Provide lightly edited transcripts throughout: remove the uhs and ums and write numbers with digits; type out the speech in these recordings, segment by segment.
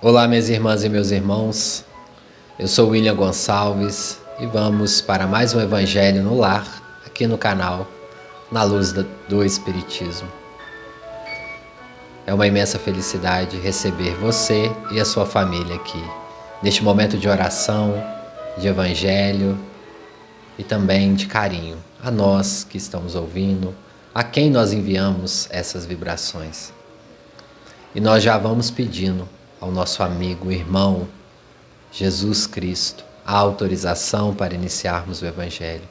Olá, minhas irmãs e meus irmãos, eu sou William Gonçalves e vamos para mais um Evangelho no Lar, aqui no canal, na luz do Espiritismo. É uma imensa felicidade receber você e a sua família aqui, neste momento de oração, de Evangelho e também de carinho a nós que estamos ouvindo, a quem nós enviamos essas vibrações. E nós já vamos pedindo ao nosso amigo, irmão, Jesus Cristo, a autorização para iniciarmos o Evangelho.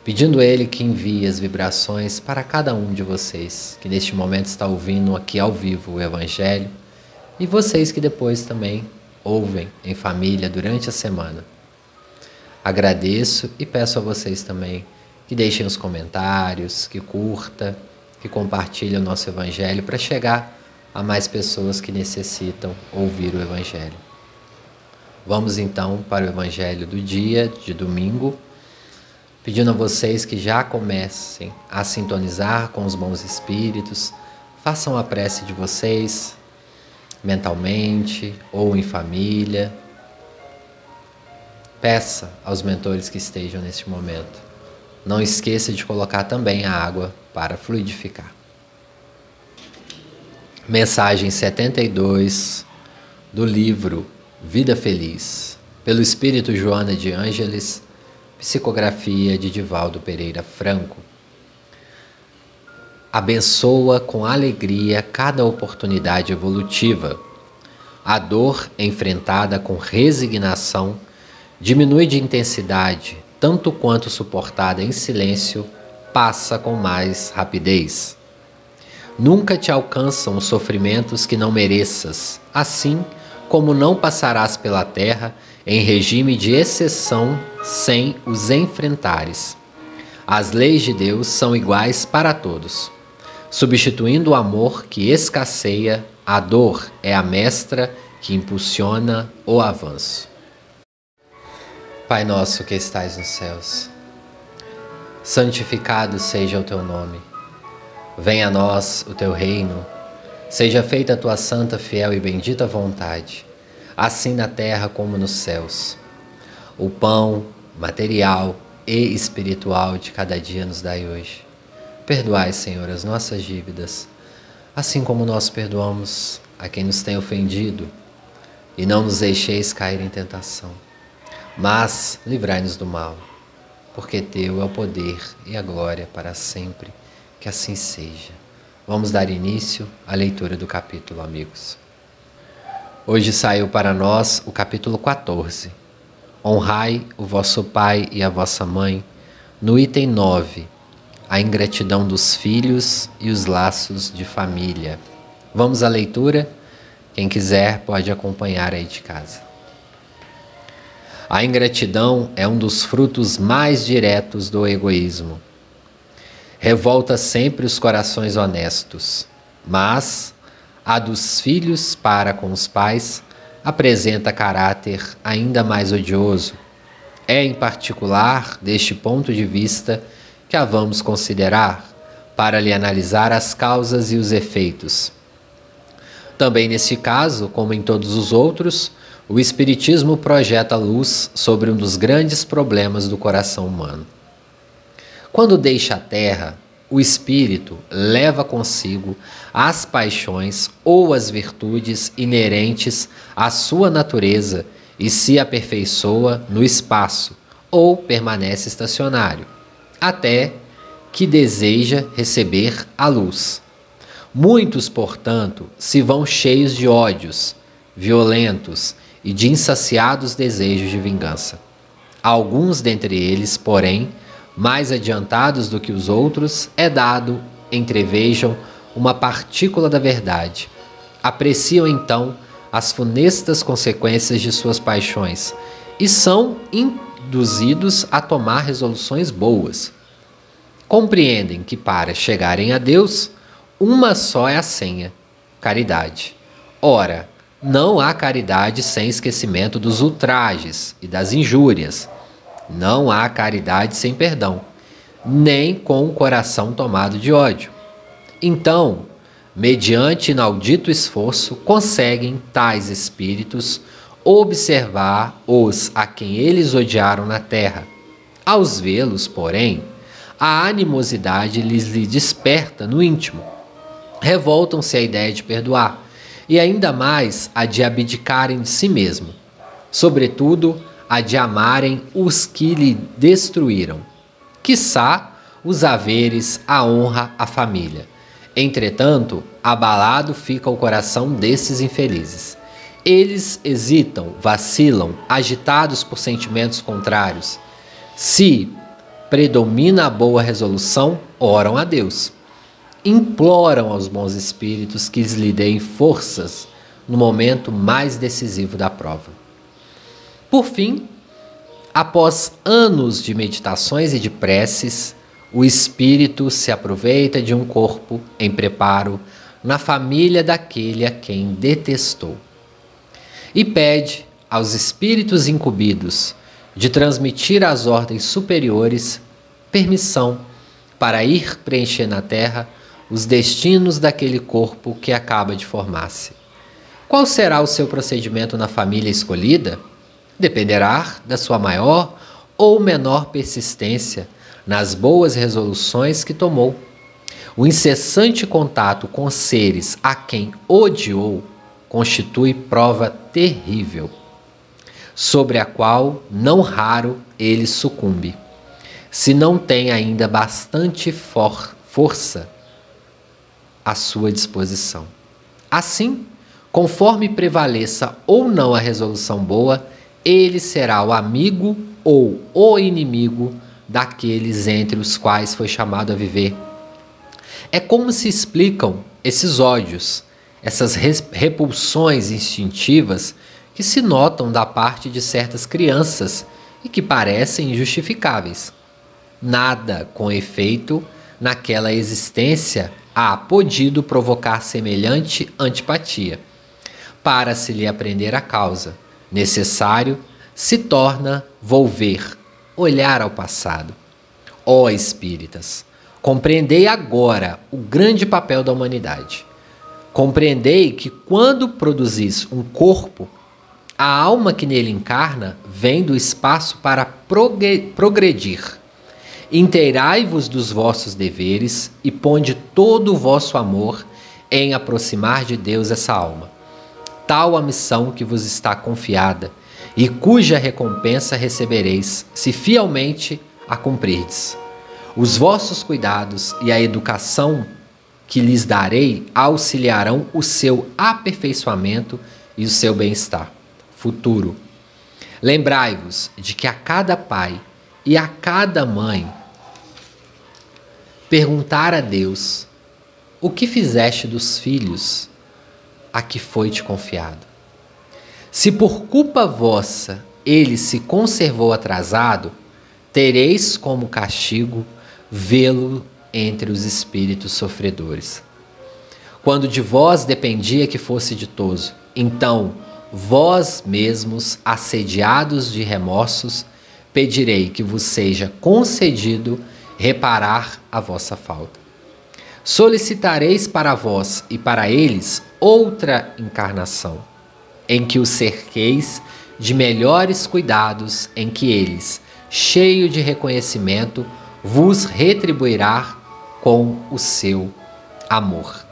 Pedindo Ele que envie as vibrações para cada um de vocês, que neste momento está ouvindo aqui ao vivo o Evangelho, e vocês que depois também ouvem em família durante a semana. Agradeço e peço a vocês também que deixem os comentários, que curta, que compartilhem o nosso Evangelho para chegar a mais pessoas que necessitam ouvir o Evangelho. Vamos então para o Evangelho do dia de domingo, pedindo a vocês que já comecem a sintonizar com os bons espíritos, façam a prece de vocês, mentalmente ou em família. Peça aos mentores que estejam neste momento. Não esqueça de colocar também a água para fluidificar. Mensagem 72 do livro Vida Feliz, pelo Espírito Joana de Ângeles, psicografia de Divaldo Pereira Franco. Abençoa com alegria cada oportunidade evolutiva. A dor enfrentada com resignação diminui de intensidade, tanto quanto suportada em silêncio, passa com mais rapidez. Nunca te alcançam os sofrimentos que não mereças, assim como não passarás pela terra em regime de exceção sem os enfrentares. As leis de Deus são iguais para todos. Substituindo o amor que escasseia, a dor é a mestra que impulsiona o avanço. Pai nosso que estais nos céus, santificado seja o teu nome. Venha a nós o teu reino, seja feita a tua santa, fiel e bendita vontade, assim na terra como nos céus. O pão material e espiritual de cada dia nos dai hoje. Perdoai, Senhor, as nossas dívidas, assim como nós perdoamos a quem nos tem ofendido, e não nos deixeis cair em tentação, mas livrai-nos do mal, porque teu é o poder e a glória para sempre. Que assim seja. Vamos dar início à leitura do capítulo, amigos. Hoje saiu para nós o capítulo 14. Honrai o vosso pai e a vossa mãe. No item 9, a ingratidão dos filhos e os laços de família. Vamos à leitura? Quem quiser pode acompanhar aí de casa. A ingratidão é um dos frutos mais diretos do egoísmo. Revolta sempre os corações honestos, mas a dos filhos para com os pais apresenta caráter ainda mais odioso. É em particular deste ponto de vista que a vamos considerar para lhe analisar as causas e os efeitos. Também nesse caso, como em todos os outros, o Espiritismo projeta luz sobre um dos grandes problemas do coração humano. Quando deixa a terra, o espírito leva consigo as paixões ou as virtudes inerentes à sua natureza e se aperfeiçoa no espaço ou permanece estacionário, até que deseja receber a luz. Muitos, portanto, se vão cheios de ódios, violentos e de insaciados desejos de vingança. Alguns dentre eles, porém, mais adiantados do que os outros, é dado, entrevejam uma partícula da verdade. Apreciam então as funestas consequências de suas paixões e são induzidos a tomar resoluções boas. Compreendem que para chegarem a Deus, uma só é a senha: caridade. Ora, não há caridade sem esquecimento dos ultrajes e das injúrias. Não há caridade sem perdão, nem com o coração tomado de ódio. Então, mediante inaudito esforço, conseguem tais espíritos observar os a quem eles odiaram na terra. Aos vê-los, porém, a animosidade lhes desperta no íntimo. Revoltam-se à ideia de perdoar, e ainda mais a de abdicarem de si mesmo. Sobretudo, a de amarem os que lhe destruíram. Quiçá os haveres, a honra, a família. Entretanto, abalado fica o coração desses infelizes. Eles hesitam, vacilam, agitados por sentimentos contrários. Se predomina a boa resolução, oram a Deus. Imploram aos bons espíritos que lhe deem forças no momento mais decisivo da prova. Por fim, após anos de meditações e de preces, o espírito se aproveita de um corpo em preparo na família daquele a quem detestou e pede aos espíritos incumbidos de transmitir às ordens superiores permissão para ir preencher na terra os destinos daquele corpo que acaba de formar-se. Qual será o seu procedimento na família escolhida? Dependerá da sua maior ou menor persistência nas boas resoluções que tomou. O incessante contato com seres a quem odiou constitui prova terrível, sobre a qual não raro ele sucumbe, se não tem ainda bastante força à sua disposição. Assim, conforme prevaleça ou não a resolução boa, ele será o amigo ou o inimigo daqueles entre os quais foi chamado a viver. É como se explicam esses ódios, essas repulsões instintivas que se notam da parte de certas crianças e que parecem injustificáveis. Nada, com efeito, naquela existência há podido provocar semelhante antipatia. Para se lhe aprender a causa, necessário se torna volver, olhar ao passado. Ó espíritas, compreendei agora o grande papel da humanidade. Compreendei que quando produzis um corpo, a alma que nele encarna vem do espaço para progredir. Inteirai-vos dos vossos deveres e ponde todo o vosso amor em aproximar de Deus essa alma. Tal a missão que vos está confiada e cuja recompensa recebereis, se fielmente a cumprirdes. Os vossos cuidados e a educação que lhes darei auxiliarão o seu aperfeiçoamento e o seu bem-estar futuro. Lembrai-vos de que a cada pai e a cada mãe perguntar a Deus: o que fizeste dos filhos a que foi-te confiado? Se por culpa vossa ele se conservou atrasado, tereis como castigo vê-lo entre os espíritos sofredores. Quando de vós dependia que fosse ditoso, então vós mesmos, assediados de remorsos, pedirei que vos seja concedido reparar a vossa falta. Solicitareis para vós e para eles outra encarnação, em que os cerqueis de melhores cuidados, em que eles, cheio de reconhecimento, vos retribuirá com o seu amor.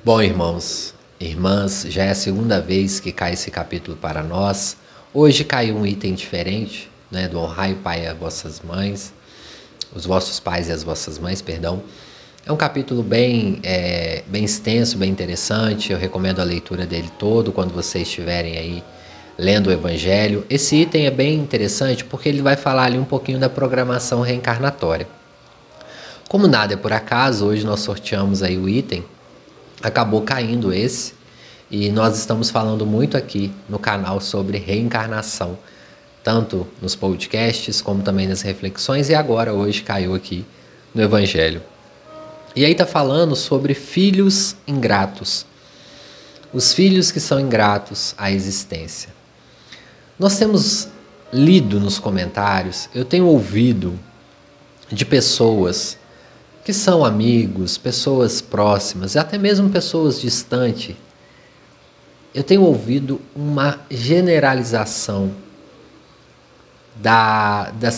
Bom, irmãos, irmãs, já é a segunda vez que cai esse capítulo para nós. Hoje caiu um item diferente, né, do honrai o pai e as vossas mães, os vossos pais e as vossas mães, perdão. É um capítulo bem extenso, bem interessante. Eu recomendo a leitura dele todo quando vocês estiverem aí lendo o Evangelho. Esse item é bem interessante porque ele vai falar ali um pouquinho da programação reencarnatória. Como nada é por acaso, hoje nós sorteamos aí o item, acabou caindo esse, e nós estamos falando muito aqui no canal sobre reencarnação, tanto nos podcasts como também nas reflexões, e agora hoje caiu aqui no Evangelho. E aí está falando sobre filhos ingratos, os filhos que são ingratos à existência. Nós temos lido nos comentários, eu tenho ouvido de pessoas que são amigos, pessoas próximas e até mesmo pessoas distantes, eu tenho ouvido uma generalização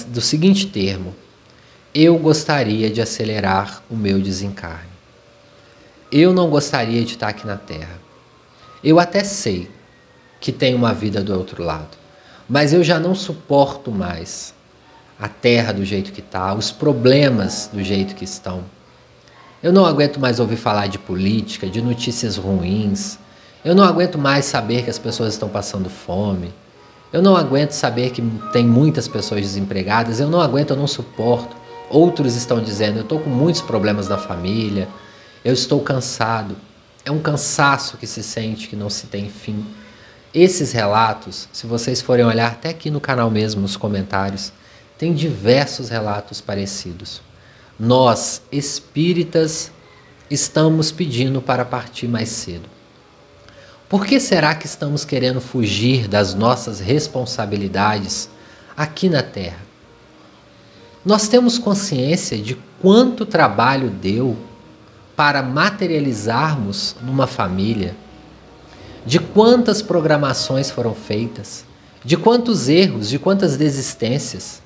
do seguinte termo: eu gostaria de acelerar o meu desencarne. Eu não gostaria de estar aqui na Terra. Eu até sei que tem uma vida do outro lado, mas eu já não suporto mais a Terra do jeito que está, os problemas do jeito que estão. Eu não aguento mais ouvir falar de política, de notícias ruins. Eu não aguento mais saber que as pessoas estão passando fome. Eu não aguento saber que tem muitas pessoas desempregadas. Eu não aguento, eu não suporto. Outros estão dizendo, eu estou com muitos problemas na família. Eu estou cansado. É um cansaço que se sente, que não se tem fim. Esses relatos, se vocês forem olhar até aqui no canal mesmo, nos comentários, tem diversos relatos parecidos. Nós, espíritas, estamos pedindo para partir mais cedo. Por que será que estamos querendo fugir das nossas responsabilidades aqui na Terra? Nós temos consciência de quanto trabalho deu para materializarmos numa família, de quantas programações foram feitas, de quantos erros, de quantas desistências,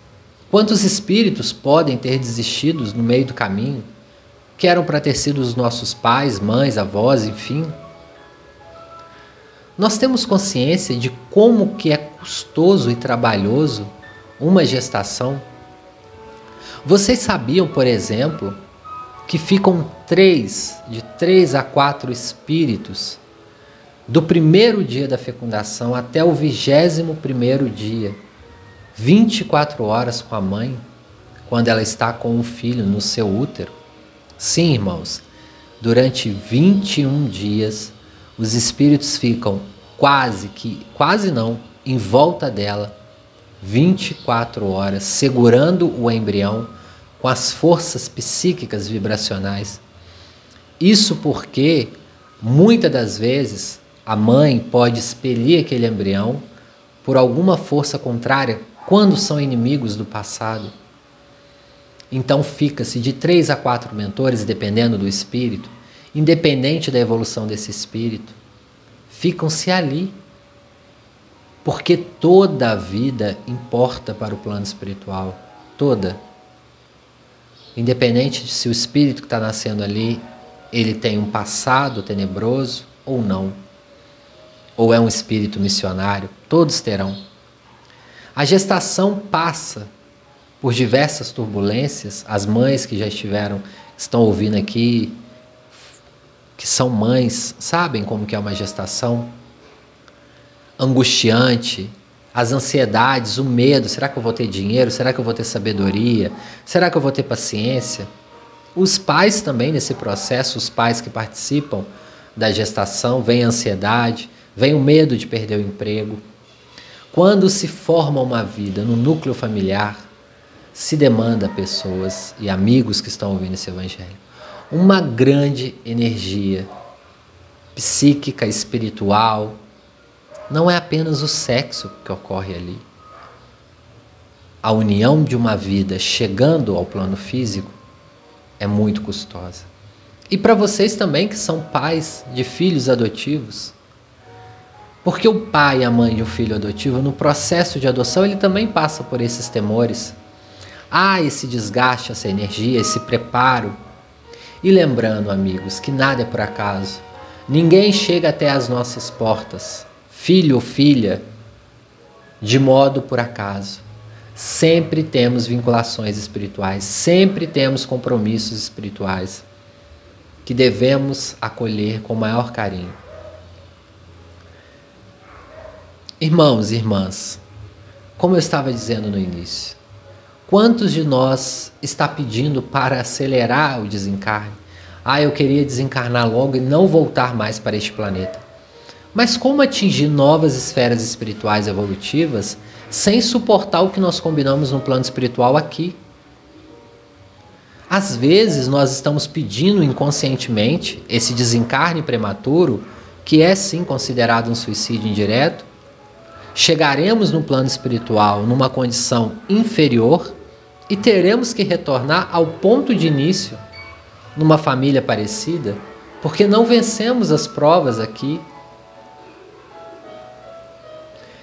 quantos espíritos podem ter desistido no meio do caminho, que eram para ter sido os nossos pais, mães, avós, enfim. Nós temos consciência de como que é custoso e trabalhoso uma gestação. Vocês sabiam, por exemplo, que ficam de 3 a 4 espíritos do primeiro dia da fecundação até o 21º dia, 24 horas com a mãe, quando ela está com o filho no seu útero? Sim, irmãos, durante 21 dias, os espíritos ficam quase não, em volta dela, 24 horas, segurando o embrião com as forças psíquicas vibracionais. Isso porque, muitas das vezes, a mãe pode expelir aquele embrião por alguma força contrária quando são inimigos do passado. Então fica-se de 3 a 4 mentores, dependendo do espírito, independente da evolução desse espírito, ficam-se ali. Porque toda a vida importa para o plano espiritual. Toda. Independente de se o espírito que está nascendo ali, ele tem um passado tenebroso ou não. Ou é um espírito missionário, todos terão. A gestação passa por diversas turbulências. As mães que já estão ouvindo aqui, que são mães, sabem como que é uma gestação angustiante, as ansiedades, o medo. Será que eu vou ter dinheiro? Será que eu vou ter sabedoria? Será que eu vou ter paciência? Os pais também nesse processo, os pais que participam da gestação, vem a ansiedade, vem o medo de perder o emprego. Quando se forma uma vida no núcleo familiar, se demanda a pessoas e amigos que estão ouvindo esse evangelho uma grande energia psíquica, espiritual. Não é apenas o sexo que ocorre ali. A união de uma vida chegando ao plano físico é muito custosa. E para vocês também que são pais de filhos adotivos, porque o pai e a mãe de um filho adotivo, no processo de adoção, ele também passa por esses temores. Há esse desgaste, essa energia, esse preparo. E lembrando, amigos, que nada é por acaso. Ninguém chega até as nossas portas, filho ou filha, de modo por acaso. Sempre temos vinculações espirituais, sempre temos compromissos espirituais que devemos acolher com o maior carinho. Irmãos e irmãs, como eu estava dizendo no início, quantos de nós está pedindo para acelerar o desencarne? Eu queria desencarnar logo e não voltar mais para este planeta. Mas como atingir novas esferas espirituais evolutivas sem suportar o que nós combinamos no plano espiritual aqui? Às vezes nós estamos pedindo inconscientemente esse desencarne prematuro, que é sim considerado um suicídio indireto. Chegaremos no plano espiritual numa condição inferior e teremos que retornar ao ponto de início numa família parecida, porque não vencemos as provas aqui.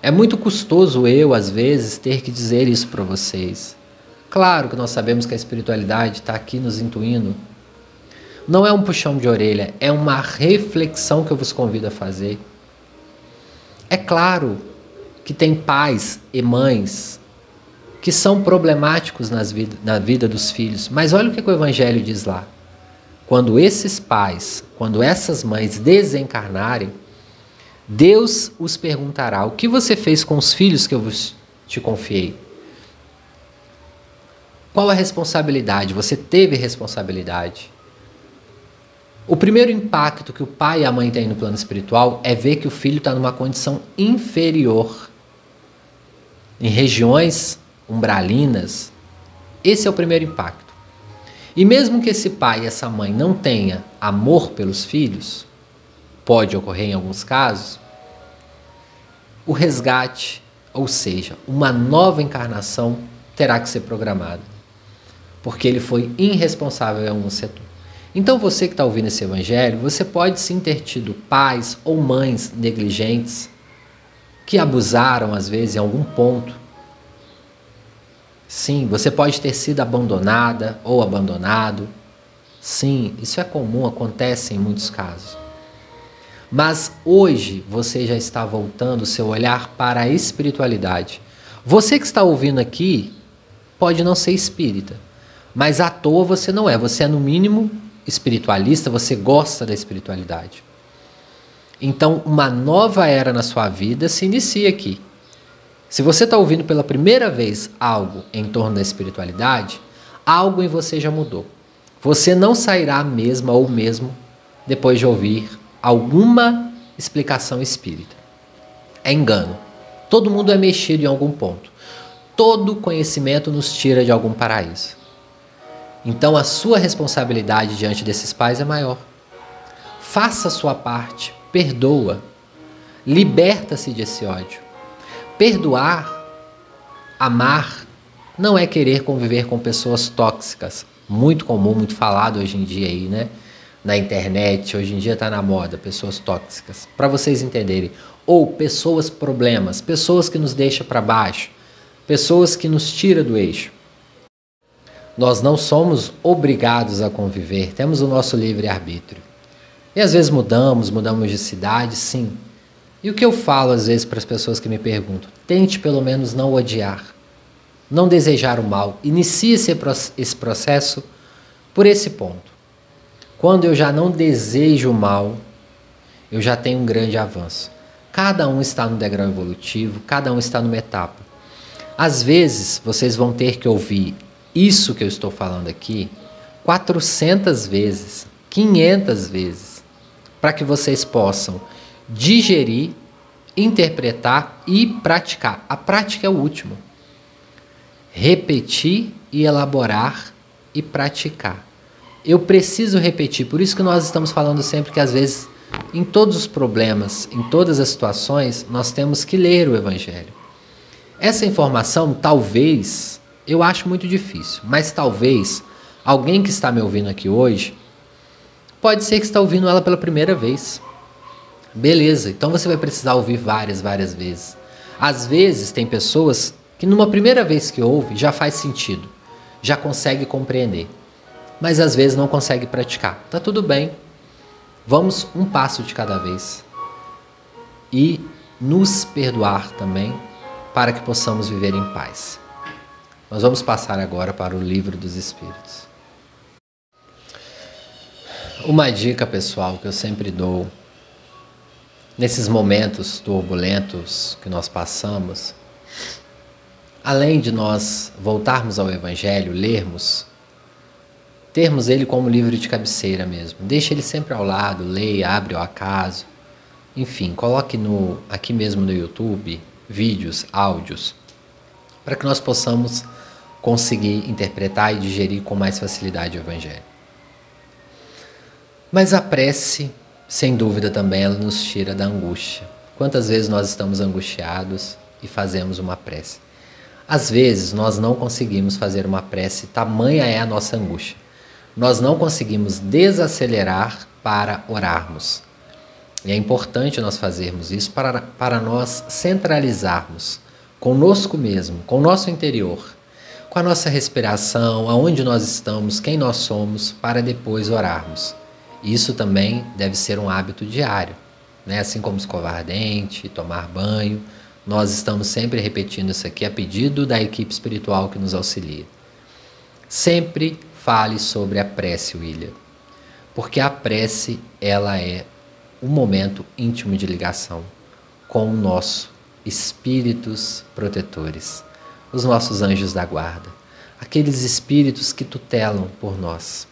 É muito custoso eu, às vezes, ter que dizer isso para vocês. Claro que nós sabemos que a espiritualidade está aqui nos intuindo. Não é um puxão de orelha, é uma reflexão que eu vos convido a fazer. É claro que tem pais e mães que são problemáticos na vida dos filhos, mas olha o que o Evangelho diz lá. Quando esses pais, quando essas mães desencarnarem, Deus os perguntará: o que você fez com os filhos que eu te confiei? Qual a responsabilidade? Você teve responsabilidade? O primeiro impacto que o pai e a mãe têm no plano espiritual é ver que o filho está numa condição inferior. Em regiões umbralinas, esse é o primeiro impacto. E mesmo que esse pai e essa mãe não tenha amor pelos filhos, pode ocorrer em alguns casos, o resgate, ou seja, uma nova encarnação terá que ser programada, porque ele foi irresponsável em algum setor. Então você que está ouvindo esse evangelho, você pode sim ter tido pais ou mães negligentes que abusaram às vezes em algum ponto. Sim, você pode ter sido abandonada ou abandonado. Sim, isso é comum, acontece em muitos casos. Mas hoje você já está voltando o seu olhar para a espiritualidade. Você que está ouvindo aqui pode não ser espírita, mas à toa você não é. Você é no mínimo espiritualista, você gosta da espiritualidade. Então uma nova era na sua vida se inicia aqui. Se você está ouvindo pela primeira vez algo em torno da espiritualidade, algo em você já mudou. Você não sairá a mesma ou mesmo depois de ouvir alguma explicação espírita. É engano. Todo mundo é mexido em algum ponto. Todo conhecimento nos tira de algum paraíso. Então a sua responsabilidade diante desses pais é maior. Faça a sua parte, perdoa, liberta-se desse ódio. Perdoar, amar, não é querer conviver com pessoas tóxicas. Muito comum, muito falado hoje em dia aí, né? Na internet, hoje em dia está na moda, pessoas tóxicas. Para vocês entenderem. Ou pessoas problemas, pessoas que nos deixam para baixo, pessoas que nos tiram do eixo. Nós não somos obrigados a conviver, temos o nosso livre-arbítrio. E às vezes mudamos de cidade, sim. E o que eu falo às vezes para as pessoas que me perguntam? Tente pelo menos não odiar, não desejar o mal. Inicie esse processo por esse ponto. Quando eu já não desejo o mal, eu já tenho um grande avanço. Cada um está no degrau evolutivo, cada um está numa etapa. Às vezes vocês vão ter que ouvir isso que eu estou falando aqui 400 vezes, 500 vezes, para que vocês possam digerir, interpretar e praticar. A prática é o último. Repetir e elaborar e praticar. Eu preciso repetir, por isso que nós estamos falando sempre que às vezes, em todos os problemas, em todas as situações, nós temos que ler o Evangelho. Essa informação, talvez, eu acho muito difícil, mas talvez alguém que está me ouvindo aqui hoje, pode ser que está ouvindo ela pela primeira vez. Beleza, então você vai precisar ouvir várias vezes. Às vezes tem pessoas que numa primeira vez que ouve já faz sentido, já consegue compreender, mas às vezes não consegue praticar. Tá tudo bem, vamos um passo de cada vez e nos perdoar também para que possamos viver em paz. Nós vamos passar agora para o Livro dos Espíritos. Uma dica pessoal que eu sempre dou nesses momentos turbulentos que nós passamos, além de nós voltarmos ao Evangelho, lermos, termos ele como livro de cabeceira mesmo. Deixe ele sempre ao lado, leia, abre ao acaso. Enfim, coloque aqui mesmo no YouTube vídeos, áudios, para que nós possamos conseguir interpretar e digerir com mais facilidade o Evangelho. Mas a prece, sem dúvida também, ela nos tira da angústia. Quantas vezes nós estamos angustiados e fazemos uma prece? Às vezes nós não conseguimos fazer uma prece, tamanha é a nossa angústia. nós não conseguimos desacelerar para orarmos. E é importante nós fazermos isso para nós centralizarmos conosco mesmo, com o nosso interior, com a nossa respiração, aonde nós estamos, quem nós somos, para depois orarmos. Isso também deve ser um hábito diário, né? Assim como escovar dente, tomar banho, nós estamos sempre repetindo isso aqui a pedido da equipe espiritual que nos auxilia. Sempre fale sobre a prece, William, porque a prece, ela é um momento íntimo de ligação com o nosso espíritos protetores, os nossos anjos da guarda, aqueles espíritos que tutelam por nós.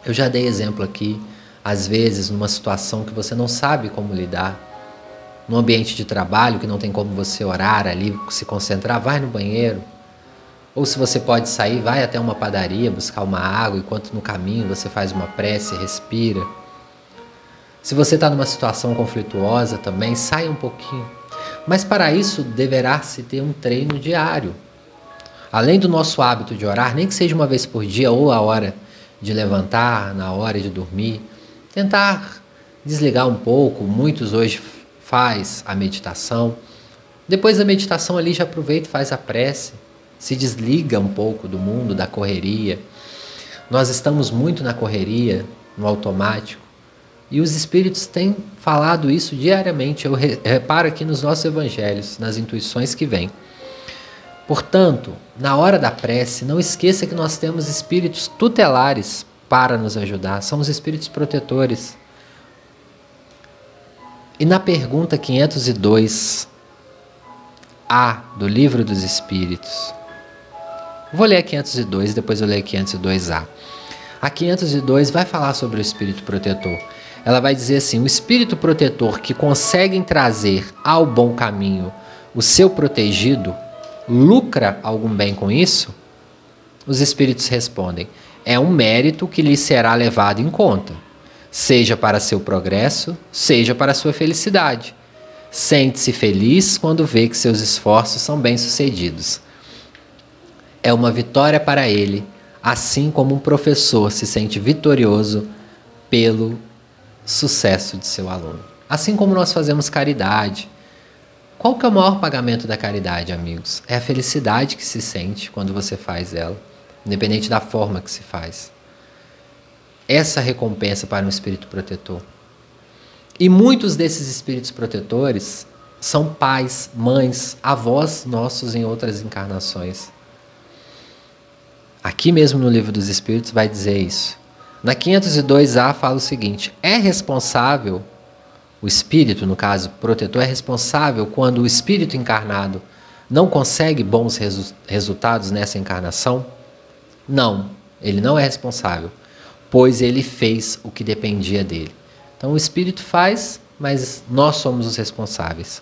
Eu já dei exemplo aqui, às vezes numa situação que você não sabe como lidar, num ambiente de trabalho que não tem como você orar ali, se concentrar, vai no banheiro. Ou se você pode sair, vai até uma padaria buscar uma água, enquanto no caminho você faz uma prece, respira. Se você está numa situação conflituosa também, saia um pouquinho. Mas para isso deverá-se ter um treino diário. Além do nosso hábito de orar, nem que seja uma vez por dia ou a hora de levantar, na hora de dormir, tentar desligar um pouco. Muitos hoje faz a meditação. Depois da meditação ali já aproveita e faz a prece. Se desliga um pouco do mundo, da correria. Nós estamos muito na correria, no automático. E os espíritos têm falado isso diariamente. Eu reparo aqui nos nossos evangelhos, nas intuições que vêm. Portanto, na hora da prece, não esqueça que nós temos espíritos tutelares para nos ajudar. São os espíritos protetores. E na pergunta 502A do Livro dos Espíritos, vou ler a 502, depois eu leio a 502A. A 502 vai falar sobre o espírito protetor. Ela vai dizer assim: o espírito protetor que consegue trazer ao bom caminho o seu protegido, lucra algum bem com isso? Os espíritos respondem: é um mérito que lhe será levado em conta, seja para seu progresso, seja para sua felicidade. Sente-se feliz quando vê que seus esforços são bem-sucedidos. É uma vitória para ele, assim como um professor se sente vitorioso pelo sucesso de seu aluno. Assim como nós fazemos caridade. Qual que é o maior pagamento da caridade, amigos? É a felicidade que se sente quando você faz ela, independente da forma que se faz. Essa recompensa para um espírito protetor. E muitos desses espíritos protetores são pais, mães, avós nossos em outras encarnações. Aqui mesmo no Livro dos Espíritos vai dizer isso. Na 502A fala o seguinte: é responsável, o espírito, no caso protetor, é responsável quando o espírito encarnado não consegue bons resultados nessa encarnação? Não, ele não é responsável, pois ele fez o que dependia dele. Então o espírito faz, mas nós somos os responsáveis.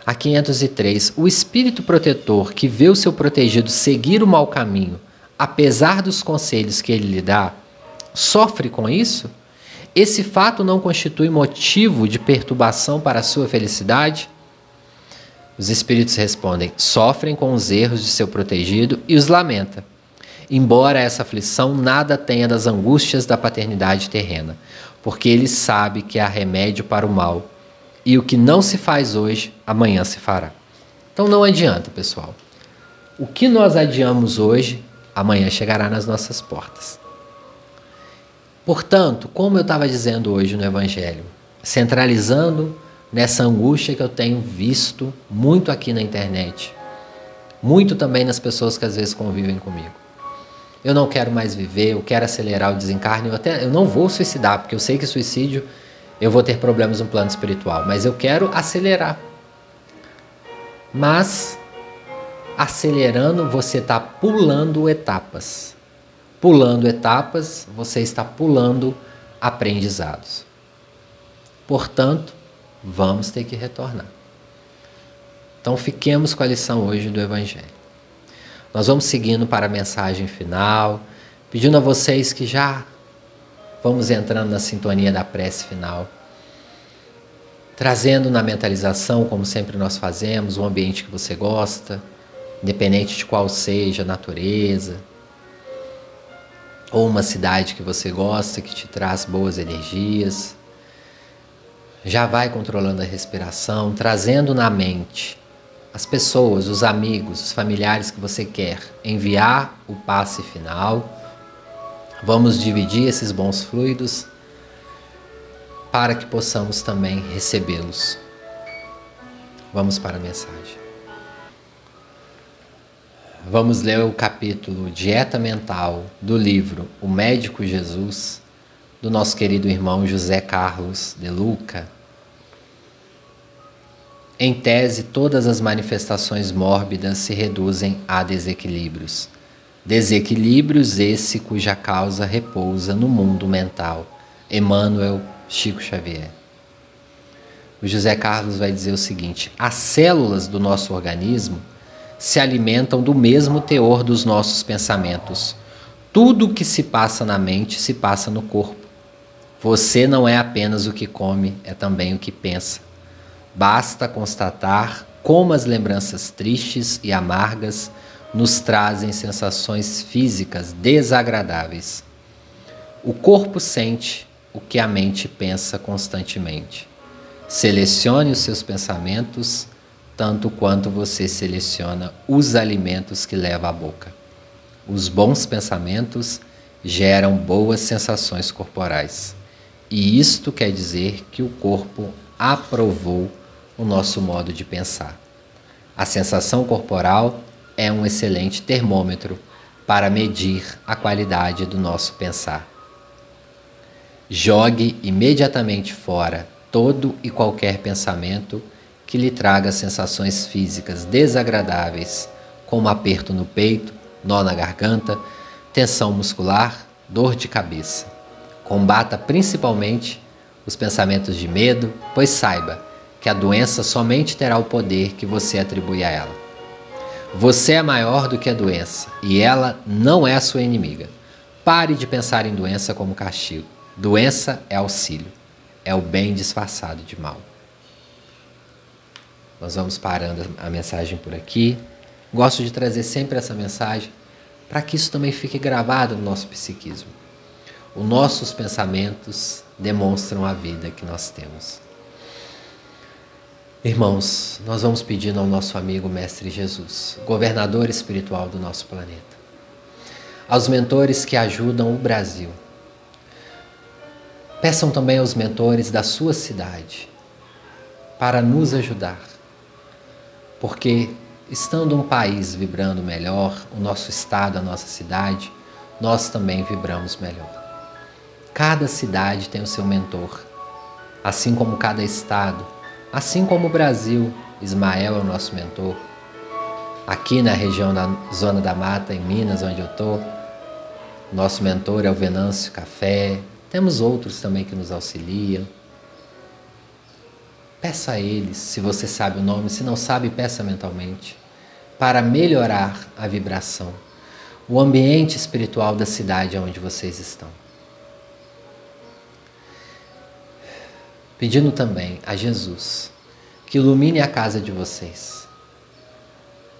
A 503, o espírito protetor que vê o seu protegido seguir o mau caminho, apesar dos conselhos que ele lhe dá, sofre com isso? Esse fato não constitui motivo de perturbação para a sua felicidade? Os espíritos respondem: sofrem com os erros de seu protegido e os lamenta. Embora essa aflição nada tenha das angústias da paternidade terrena, porque ele sabe que há remédio para o mal, e o que não se faz hoje, amanhã se fará. Então não adianta, pessoal. O que nós adiamos hoje, amanhã chegará nas nossas portas. Portanto, como eu estava dizendo hoje no Evangelho, centralizando nessa angústia que eu tenho visto muito aqui na internet, muito também nas pessoas que às vezes convivem comigo. Eu não quero mais viver, eu quero acelerar o desencarne, eu não vou suicidar, porque eu sei que suicídio eu vou ter problemas no plano espiritual, mas eu quero acelerar. Mas, acelerando, você está pulando etapas. Pulando etapas, você está pulando aprendizados. Portanto, vamos ter que retornar. Então, fiquemos com a lição hoje do Evangelho. Nós vamos seguindo para a mensagem final, pedindo a vocês que já vamos entrando na sintonia da prece final, trazendo na mentalização, como sempre nós fazemos, um ambiente que você gosta, independente de qual seja a natureza. ou uma cidade que você gosta, que te traz boas energias. Já vai controlando a respiração, trazendo na mente as pessoas, os amigos, os familiares que você quer enviar o passe final. Vamos dividir esses bons fluidos para que possamos também recebê-los. Vamos para a mensagem. Vamos ler o capítulo Dieta Mental do livro O Médico Jesus, do nosso querido irmão José Carlos de Luca. Em tese, todas as manifestações mórbidas se reduzem a desequilíbrios. Desequilíbrios esse cuja causa repousa no mundo mental. Emmanuel Chico Xavier. O José Carlos vai dizer o seguinte: as células do nosso organismo se alimentam do mesmo teor dos nossos pensamentos. Tudo o que se passa na mente se passa no corpo. Você não é apenas o que come, é também o que pensa. Basta constatar como as lembranças tristes e amargas nos trazem sensações físicas desagradáveis. O corpo sente o que a mente pensa constantemente. Selecione os seus pensamentos, tanto quanto você seleciona os alimentos que leva à boca. Os bons pensamentos geram boas sensações corporais. E isto quer dizer que o corpo aprovou o nosso modo de pensar. A sensação corporal é um excelente termômetro para medir a qualidade do nosso pensar. Jogue imediatamente fora todo e qualquer pensamento que lhe traga sensações físicas desagradáveis, como aperto no peito, nó na garganta, tensão muscular, dor de cabeça. Combata principalmente os pensamentos de medo, pois saiba que a doença somente terá o poder que você atribui a ela. Você é maior do que a doença e ela não é a sua inimiga. Pare de pensar em doença como castigo. Doença é auxílio, é o bem disfarçado de mal. Nós vamos parando a mensagem por aqui. Gosto de trazer sempre essa mensagem para que isso também fique gravado no nosso psiquismo. Os nossos pensamentos demonstram a vida que nós temos. Irmãos, nós vamos pedindo ao nosso amigo Mestre Jesus, governador espiritual do nosso planeta, aos mentores que ajudam o Brasil. Peçam também aos mentores da sua cidade para nos ajudar, porque estando um país vibrando melhor, o nosso estado, a nossa cidade, nós também vibramos melhor. Cada cidade tem o seu mentor, assim como cada estado, assim como o Brasil. Ismael é o nosso mentor. Aqui na região da Zona da Mata, em Minas, onde eu estou, nosso mentor é o Venâncio Café. Temos outros também que nos auxiliam. Peça a eles, se você sabe o nome, se não sabe, peça mentalmente, para melhorar a vibração, o ambiente espiritual da cidade onde vocês estão. Pedindo também a Jesus que ilumine a casa de vocês,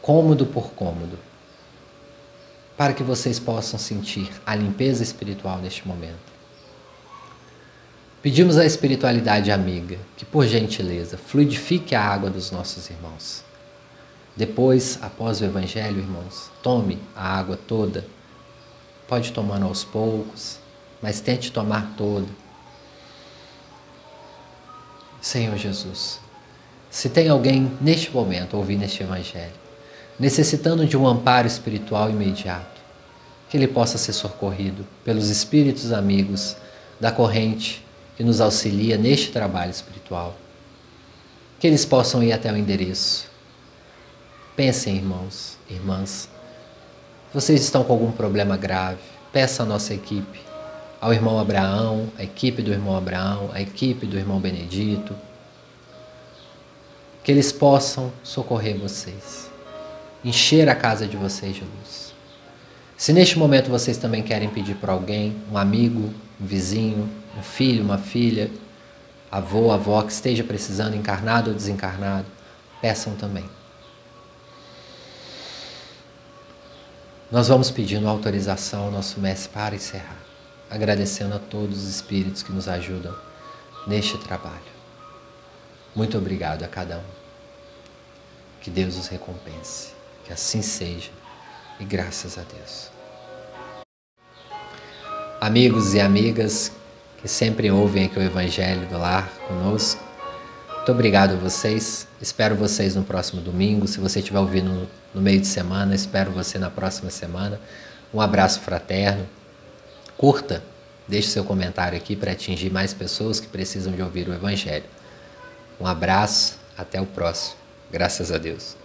cômodo por cômodo, para que vocês possam sentir a limpeza espiritual neste momento. Pedimos à espiritualidade amiga que, por gentileza, fluidifique a água dos nossos irmãos. Depois, após o Evangelho, irmãos, tome a água toda. Pode tomar aos poucos, mas tente tomar toda. Senhor Jesus, se tem alguém neste momento ouvindo este Evangelho, necessitando de um amparo espiritual imediato, que ele possa ser socorrido pelos espíritos amigos da corrente que nos auxilia neste trabalho espiritual, que eles possam ir até o endereço. Pensem, irmãos, irmãs, vocês estão com algum problema grave, peça à nossa equipe, ao irmão Abraão, a equipe do irmão Abraão, a equipe do irmão Benedito, que eles possam socorrer vocês, encher a casa de vocês de luz. Se neste momento vocês também querem pedir para alguém, um amigo, um vizinho, um filho, uma filha, avô, avó que esteja precisando, encarnado ou desencarnado, peçam também. Nós vamos pedindo autorização ao nosso Mestre para encerrar, agradecendo a todos os espíritos que nos ajudam neste trabalho. Muito obrigado a cada um. Que Deus os recompense, que assim seja, e graças a Deus. Amigos e amigas que sempre ouvem aqui o Evangelho do Lar conosco, muito obrigado a vocês. Espero vocês no próximo domingo. Se você estiver ouvindo no meio de semana, espero você na próxima semana. Um abraço fraterno. Curta, deixe seu comentário aqui para atingir mais pessoas que precisam de ouvir o Evangelho. Um abraço, até o próximo. Graças a Deus.